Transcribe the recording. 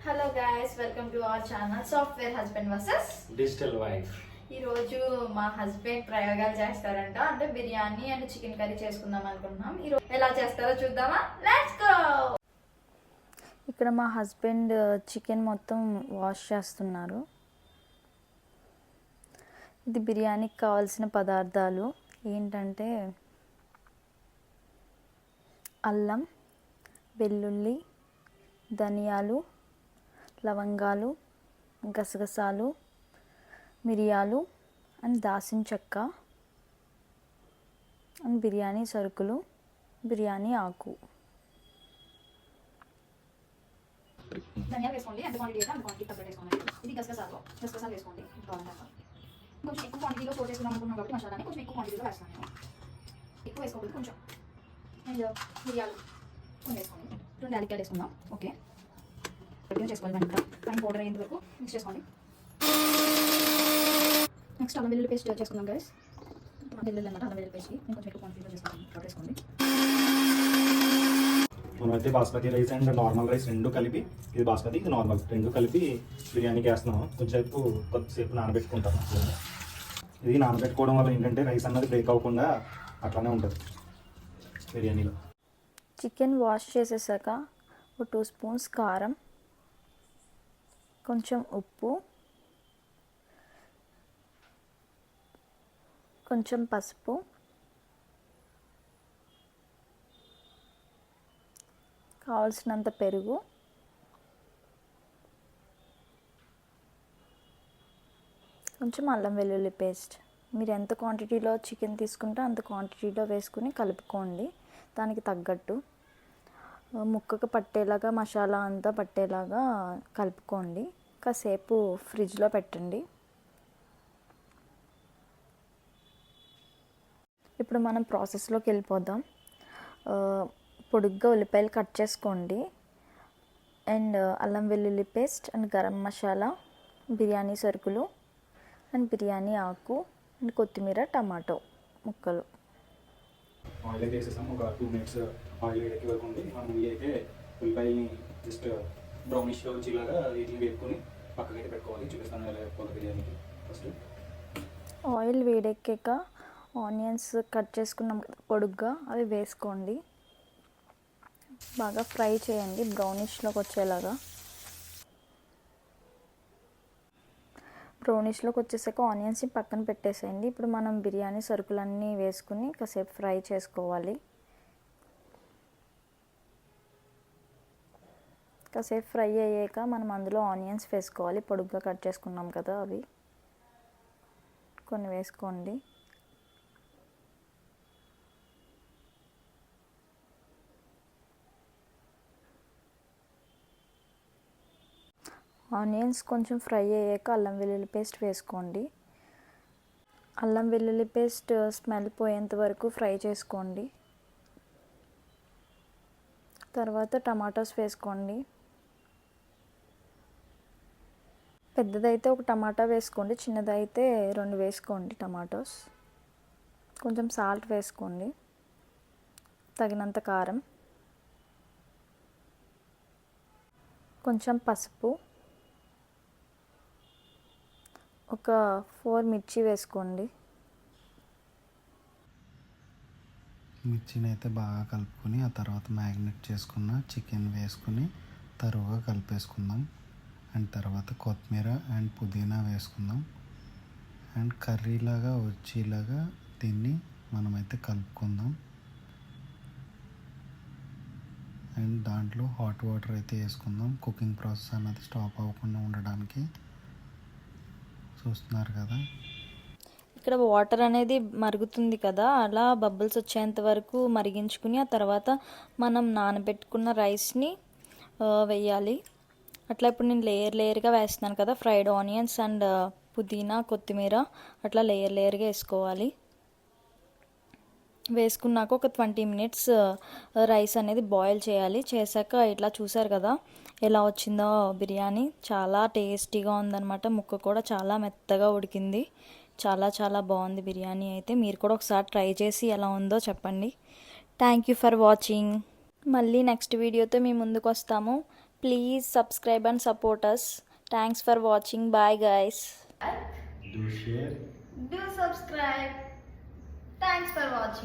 Hello guys, welcome to our channel software husband versus digital wife. ఈ రోజు మా husband ప్రయోగాలు చేస్తారంట. అంటే బిర్యానీ అండ్ చికెన్ కర్రీ చేసుకుందాం అనుకుంటున్నాం. ఈ రోజు ఎలా చేస్తారో చూద్దామా? Let's go. ఇక్కడ మా హస్బెండ్ చికెన్ మొత్తం వాష్ చేస్తున్నారు. ఇది బిర్యానీకి కావాల్సిన పదార్థాలు ఏంటంటే అల్లం, వెల్లుల్లి, ధనియాలు, లవంగాలు, గసగసాలు, మిరియాలు అండ్ దాల్చిన చెక్క అండ్ బిర్యానీ సరుకులు, బిర్యానీ ఆకు. ధనియాలు వేసుకోండి, ఎంత క్వాంటిటీ అయితే అంత క్వాంటిటీ తగ్గట్టు వేసుకోండి. ఇది గసగసాలు వేసుకోండి. కొంచెం ఎక్కువ క్వాంటిటీలో స్టోర్ చేసుకుందాం అనుకున్నాం కాబట్టి మసాలాని కొంచెం ఎక్కువ క్వాంటిటీలో వేస్తాను నేను. ఎక్కువ వేసుకోకూడదు, కొంచెం. అండ్ మిరియాలు కొన్ని వేసుకోండి. 2 యాలక్కాయలు వేసుకుందాం. ఓకే, చేసుకోవాలి. అంతా ఫైన్ పౌడర్ అయ్యేంత వరకు మిక్స్ చేసుకోండి. నెక్స్ట్ అల్లం వెల్లుల్లి పేస్ట్ చేసుకుందాం గైస్. వెల్లుల్లి అన్నమాట, అల్లం వెల్లుల్లి పేస్ట్ నేను కొంచెం ఎక్కువ క్వాంటిటీలో చేసుకోండి. మనమైతే basmati rice and normal rice రెండు కలిపి, ఇది బాస్మతి ఇది నార్మల్ రెండు కలిపి బిర్యానీకి వేస్తున్నాం. కొద్దిసేపు నానబెట్టుకుంటాం. ఇది నానబెట్టుకోవడం వల్ల ఏంటంటే రైస్ అన్నది బ్రేక్ అవ్వకుండా అట్లానే ఉంటుంది బిర్యానీలో. చికెన్ వాష్ చేసేసాక ఒక 2 స్పూన్స్ కారం, కొంచెం ఉప్పు, కొంచెం పసుపు, కావాల్సినంత పెరుగు, కొంచెం అల్లం వెల్లుల్లి పేస్ట్. మీరు ఎంత క్వాంటిటీలో చికెన్ తీసుకుంటే అంత క్వాంటిటీలో వేసుకుని కలుపుకోండి. దానికి తగ్గట్టు ముక్కకు పట్టేలాగా మసాలా అంతా పట్టేలాగా కలుపుకోండి. కాసేపు ఫ్రిడ్జ్లో పెట్టండి. ఇప్పుడు మనం ప్రాసెస్లోకి వెళ్ళిపోదాం. పొడుగ్గా ఉల్లిపాయలు కట్ చేసుకోండి. అండ్ అల్లం వెల్లుల్లి పేస్ట్ అండ్ గరం మసాలా, బిర్యానీ సరుకులు అండ్ బిర్యానీ ఆకు అండ్ కొత్తిమీర, టమాటో ముక్కలు. ఆయిల్ అయితే వేసేసాం. ఒక 2 మినిట్స్ ఆయిల్ వేడెక్కి వరకు ఉంది. మనం ఇవి అయితే ఉల్లిపాయని జస్ట్ బ్రౌనిష్గా వచ్చేలాగా వీటిని వేపుకొని పక్కకైతే పెట్టుకోవాలి. చూపిస్తాను ఎలా వేపుకోవాలి బిర్యానీకి. ఫస్ట్ ఆయిల్ వేడెక్కాక ఆనియన్స్ కట్ చేసుకున్నాం పొడుగ్గా, అవి వేసుకోండి. బాగా ఫ్రై చేయండి బ్రౌనిష్లోకి వచ్చేలాగా. బ్రౌనిష్లోకి వచ్చేసాక ఆనియన్స్ని పక్కన పెట్టేసేయండి. ఇప్పుడు మనం బిర్యానీ సరుకులన్నీ వేసుకుని కాసేపు ఫ్రై చేసుకోవాలి. కాసేపు ఫ్రై అయ్యాక మనం అందులో ఆనియన్స్ వేసుకోవాలి. పొడుగ్గా కట్ చేసుకున్నాం కదా, అవి కొన్ని వేసుకోండి. ఆనియన్స్ కొంచెం ఫ్రై అయ్యాక అల్లం వెల్లుల్లి పేస్ట్ వేసుకోండి. అల్లం వెల్లుల్లి పేస్ట్ స్మెల్ పోయేంత వరకు ఫ్రై చేసుకోండి. తర్వాత టమాటోస్ వేసుకోండి. పెద్దదైతే ఒక టమాటా వేసుకోండి, చిన్నదైతే 2 వేసుకోండి టమాటోస్. కొంచెం సాల్ట్ వేసుకోండి, తగినంత కారం, కొంచెం పసుపు, ఒక 4 మిర్చి వేసుకోండి. మిర్చిని అయితే బాగా కలుపుకొని ఆ తర్వాత మ్యాగ్నెట్ చేసుకున్న చికెన్ వేసుకుని తరువుగా కలిపేసుకుందాం. అండ్ తర్వాత కొత్తిమీర అండ్ పుదీనా వేసుకుందాం. అండ్ కర్రీలాగా వచ్చేలాగా దీన్ని మనమైతే కలుపుకుందాం. అండ్ దాంట్లో హాట్ వాటర్ అయితే వేసుకుందాం. కుకింగ్ ప్రాసెస్ అన్నది స్టాప్ అవ్వకుండా ఉండడానికి. చూస్తున్నారు కదా, ఇక్కడ వాటర్ అనేది మరుగుతుంది కదా, అలా బబుల్స్ వచ్చేంత వరకు మరిగించుకుని ఆ తర్వాత మనం నానబెట్టుకున్న రైస్ని వేయాలి. అట్లా ఇప్పుడు నేను లేయర్గా వేస్తున్నాను కదా, ఫ్రైడ్ ఆనియన్స్ అండ్ పుదీనా, కొత్తిమీర అట్లా లేయర్గా వేసుకోవాలి. వేసుకున్నాక ఒక 20 మినిట్స్ రైస్ అనేది బాయిల్ చేయాలి. చేశాక ఇట్లా చూసారు కదా ఎలా వచ్చిందో బిర్యానీ. చాలా టేస్టీగా ఉందన్నమాట. ముక్క కూడా చాలా మెత్తగా ఉడికింది. చాలా చాలా బాగుంది బిర్యానీ అయితే. మీరు కూడా ఒకసారి ట్రై చేసి ఎలా ఉందో చెప్పండి. Thank you for watching. మళ్ళీ నెక్స్ట్ వీడియోతో మీ ముందుకు వస్తాము. Please subscribe and support us. Thanks for watching. Bye guys. Do share. Do subscribe. Thanks for watching.